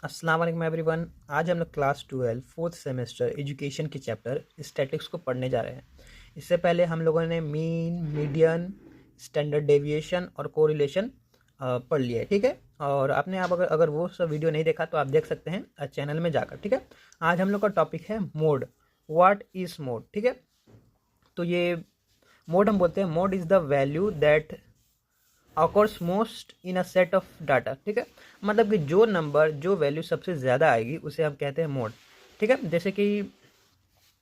अस्सलाम वालेकुम एवरीवन। आज हम लोग क्लास 12 फोर्थ सेमेस्टर एजुकेशन के चैप्टर स्टैटिक्स को पढ़ने जा रहे हैं। इससे पहले हम लोगों ने मीन, मीडियन, स्टैंडर्ड डेविएशन और कोरिलेशन पढ़ लिया है, ठीक है। और आपने आप अगर वो सब वीडियो नहीं देखा तो आप देख सकते हैं चैनल में जाकर, ठीक है। आज हम लोग का टॉपिक है मोड। व्हाट इज़ मोड, ठीक है। तो ये मोड हम बोलते हैं, mode is the value that occurs most in a set of data, ठीक है। मतलब कि जो नंबर, जो वैल्यू सबसे ज़्यादा आएगी उसे हम कहते हैं मोड, ठीक है। जैसे कि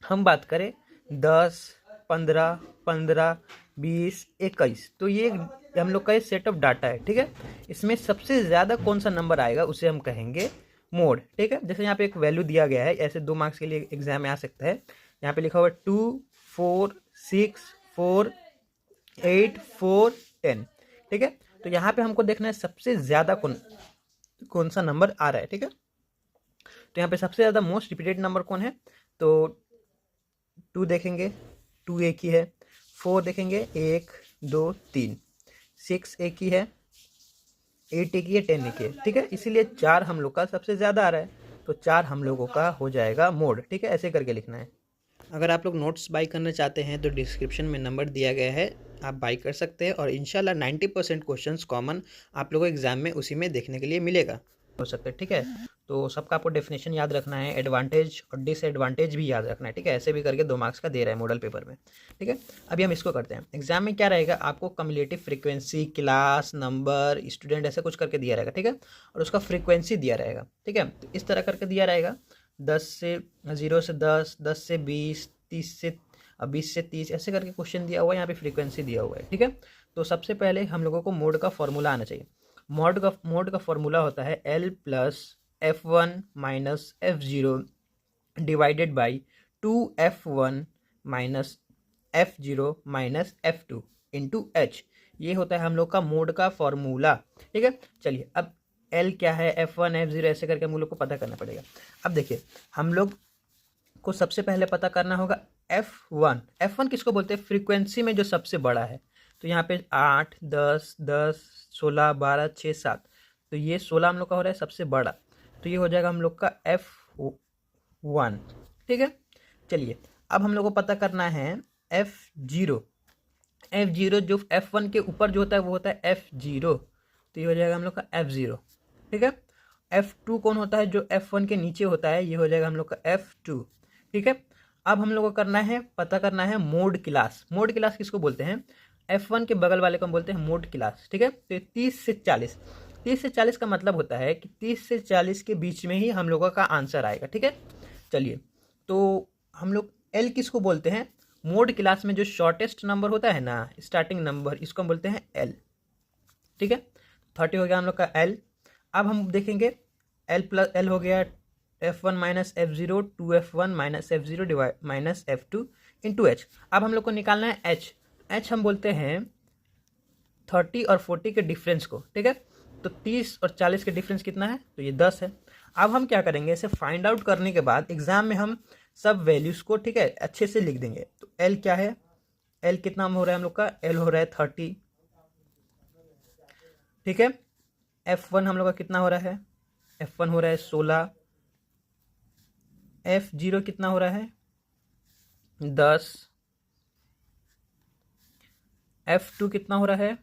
हम बात करें 10, 15, 15, 20, 21, तो ये हम लोग का सेट ऑफ डाटा है, ठीक है। इसमें सबसे ज़्यादा कौन सा नंबर आएगा उसे हम कहेंगे मोड, ठीक है। जैसे यहाँ पे एक वैल्यू दिया गया है, ऐसे 2 मार्क्स के लिए एग्जाम में आ सकता है। यहाँ पे लिखा हुआ है 2, 4, 6, 4, 8, 4, 10, ठीक है। तो यहाँ पे हमको देखना है सबसे ज़्यादा कौन सा नंबर आ रहा है, ठीक है। तो यहाँ पे सबसे ज़्यादा मोस्ट रिपीटेड नंबर कौन है, तो 2 देखेंगे, 2 एक ही है। 4 देखेंगे, 1, 2, 3। 6 एक ही है, 8 एक ही है, 10 एक ही है, ठीक है। इसीलिए 4 हम लोग का सबसे ज़्यादा आ रहा है, तो 4 हम लोगों का हो जाएगा मोड, ठीक है। ऐसे करके लिखना है। अगर आप लोग नोट्स बाई करना चाहते हैं तो डिस्क्रिप्शन में नंबर दिया गया है, आप बाई कर सकते हैं। और इंशाल्लाह 90% क्वेश्चंस कॉमन आप लोगों को एग्जाम में उसी में देखने के लिए मिलेगा, हो सकता है, ठीक है। तो सबका आपको डेफिनेशन याद रखना है, एडवांटेज और डिसएडवांटेज भी याद रखना है, ठीक है। ऐसे भी करके 2 मार्क्स का दे रहा है मॉडल पेपर में, ठीक है। अभी हम इसको करते हैं। एग्जाम में क्या रहेगा, आपको cumulative frequency, class, number, student, ऐसे कुछ करके दिया रहेगा, ठीक है। और उसका फ्रीक्वेंसी दिया रहेगा, ठीक है। तो इस तरह करके दिया रहेगा 10 से 0 से 10, 10 से 20, 30 से 20 से 30, ऐसे करके क्वेश्चन दिया हुआ है। यहाँ पे फ्रीक्वेंसी दिया हुआ है, ठीक है। तो सबसे पहले हम लोगों को मोड का फॉर्मूला आना चाहिए। मोड का फॉर्मूला होता है L plus F1 minus F0 divided by 2F1 minus F0 minus F2 into H। ये होता है हम लोग का मोड का फॉर्मूला, ठीक है। चलिए, अब L क्या है, F1, F0, ऐसे करके हम लोग को पता करना पड़ेगा। अब देखिए, हम लोग को सबसे पहले पता करना होगा F1 किसको बोलते हैं, फ्रीक्वेंसी में जो सबसे बड़ा है। तो यहाँ पे 8, 10, 10, 16, 12, 6, 7, तो ये 16 हम लोग का हो रहा है सबसे बड़ा, तो ये हो जाएगा हम लोग का F1, ठीक है। चलिए, अब हम लोग को पता करना है F0 जो F1 के ऊपर जो होता है वो होता है F0, तो ये हो जाएगा हम लोग का F0, ठीक है। F2 कौन होता है, जो F1 के नीचे होता है, ये हो जाएगा हम लोग का F2, ठीक है। अब हम लोग को पता करना है मोड क्लास। मोड क्लास किसको बोलते हैं, F1 के बगल वाले को हम बोलते हैं मोड क्लास, ठीक है। तो 30 से 40 का मतलब होता है कि 30 से 40 के बीच में ही हम लोगों का आंसर आएगा, ठीक है। चलिए, तो हम लोग एल किसको बोलते हैं, मोड क्लास में जो शॉर्टेस्ट नंबर होता है ना, स्टार्टिंग नंबर, इसको हम बोलते हैं एल, ठीक है। 30 हो गया हम लोग का एल। अब हम देखेंगे एल प्लस एल हो गया F1 minus F0, 2F1 minus F0 divide minus F2 into H. अब हम लोग को निकालना है एच। एच हम बोलते हैं 30 और 40 के डिफरेंस को, ठीक है। तो 30 और 40 के डिफरेंस कितना है, तो ये 10 है। अब हम क्या करेंगे, इसे फाइंड आउट करने के बाद एग्जाम में हम सब वैल्यूज़ को, ठीक है, अच्छे से लिख देंगे। तो एल क्या है, एल कितना हो रहा है हम लोग का, एल हो रहा है 30, ठीक है। F1 हम लोग का कितना हो रहा है, F1 हो रहा है 16, F0 कितना हो रहा है 10, F2 कितना हो रहा है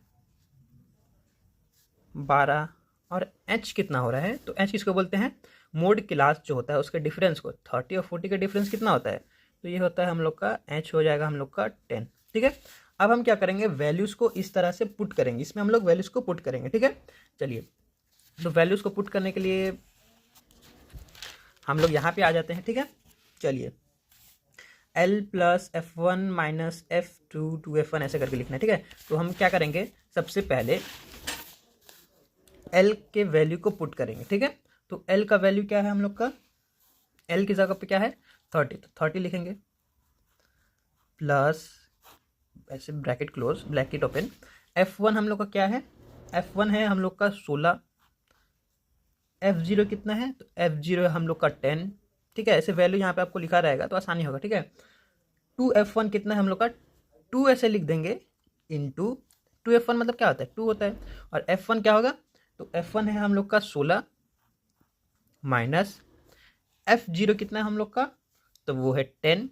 12, और H कितना हो रहा है, तो H किसको बोलते हैं, मोड क्लास जो होता है उसके डिफरेंस को। 30 और 40 का डिफरेंस कितना होता है, तो ये होता है हम लोग का H हो जाएगा हम लोग का 10, ठीक है। अब हम क्या करेंगे, वैल्यूज़ को इस तरह से पुट करेंगे, इसमें हम लोग वैल्यूज़ को पुट करेंगे, ठीक है। चलिए, तो वैल्यूज़ को पुट करने के लिए हम लोग यहाँ पे आ जाते हैं, ठीक है। चलिए, L plus F1 minus F2 2F1 ऐसे करके लिखना है, ठीक है। तो हम क्या करेंगे, सबसे पहले L के वैल्यू को पुट करेंगे, ठीक है। तो L का वैल्यू क्या है हम लोग का, L की जगह पे क्या है 30, तो 30 लिखेंगे प्लस, ऐसे bracket close, bracket open. F1 हम लोग का क्या है, F1 है हम लोग का 16, F0 कितना है, तो F0 है हम लोग का 10, ठीक है। ऐसे वैल्यू यहाँ पे आपको लिखा रहेगा तो आसानी होगा, ठीक है। 2F1 कितना है हम लोग का, 2 ऐसे लिख देंगे इंटू 2F1 मतलब क्या होता है, 2 होता है। और F1 क्या होगा, तो F1 है हम लोग का 16, माइनस F0 कितना है हम लोग का, तो वो है 10,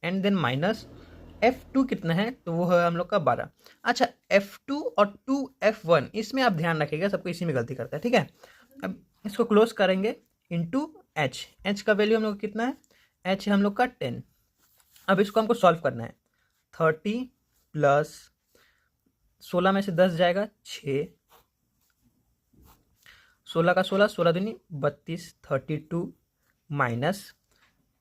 एंड देन माइनस F2 कितना है, तो वो है हम लोग का 12। अच्छा, F2 और 2F1 इसमें आप ध्यान रखिएगा, सबको इसी में गलती करता है, ठीक है। अब इसको क्लोज करेंगे इंटू H का वैल्यू हम लोग का कितना है, H है हम लोग का 10। अब इसको हमको सॉल्व करना है। 30 प्लस 16 में से 10 जाएगा 6, 16 का 16, 16 दूनी 32, 32 माइनस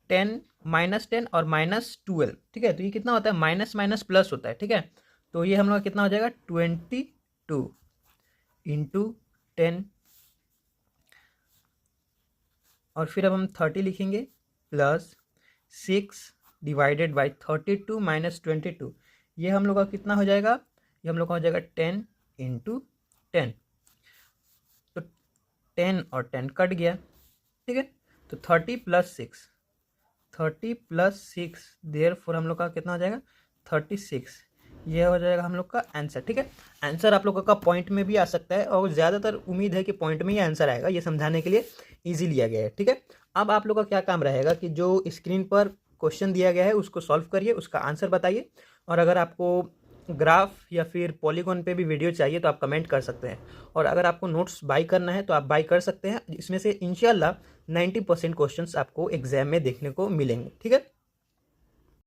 10 और -12, ठीक है। तो ये कितना होता है, माइनस माइनस प्लस होता है, ठीक है। तो ये हम लोग कितना हो जाएगा 22 इंटू 10, और फिर अब हम 30 लिखेंगे प्लस 6 डिवाइडेड बाई 32 माइनस 22, ये हम लोग का कितना हो जाएगा, ये हम लोग का हो जाएगा 10 इंटू 10। तो 10 और 10 कट गया, ठीक है। तो 30 प्लस 6 देयरफॉर हम लोग का कितना हो जाएगा 36, ये हो जाएगा हम लोग का आंसर, ठीक है। आंसर आप लोगों का पॉइंट में भी आ सकता है, और ज़्यादातर उम्मीद है कि पॉइंट में ही आंसर आएगा, ये समझाने के लिए इजी लिया गया है, ठीक है। अब आप लोग का क्या काम रहेगा कि जो स्क्रीन पर क्वेश्चन दिया गया है उसको सॉल्व करिए, उसका आंसर बताइए, और अगर आपको ग्राफ या फिर पॉलीगॉन पे भी वीडियो चाहिए तो आप कमेंट कर सकते हैं, और अगर आपको नोट्स बाई करना है तो आप बाई कर सकते हैं। इसमें से इंशाल्लाह 90% क्वेश्चंस आपको एग्जाम में देखने को मिलेंगे, ठीक है।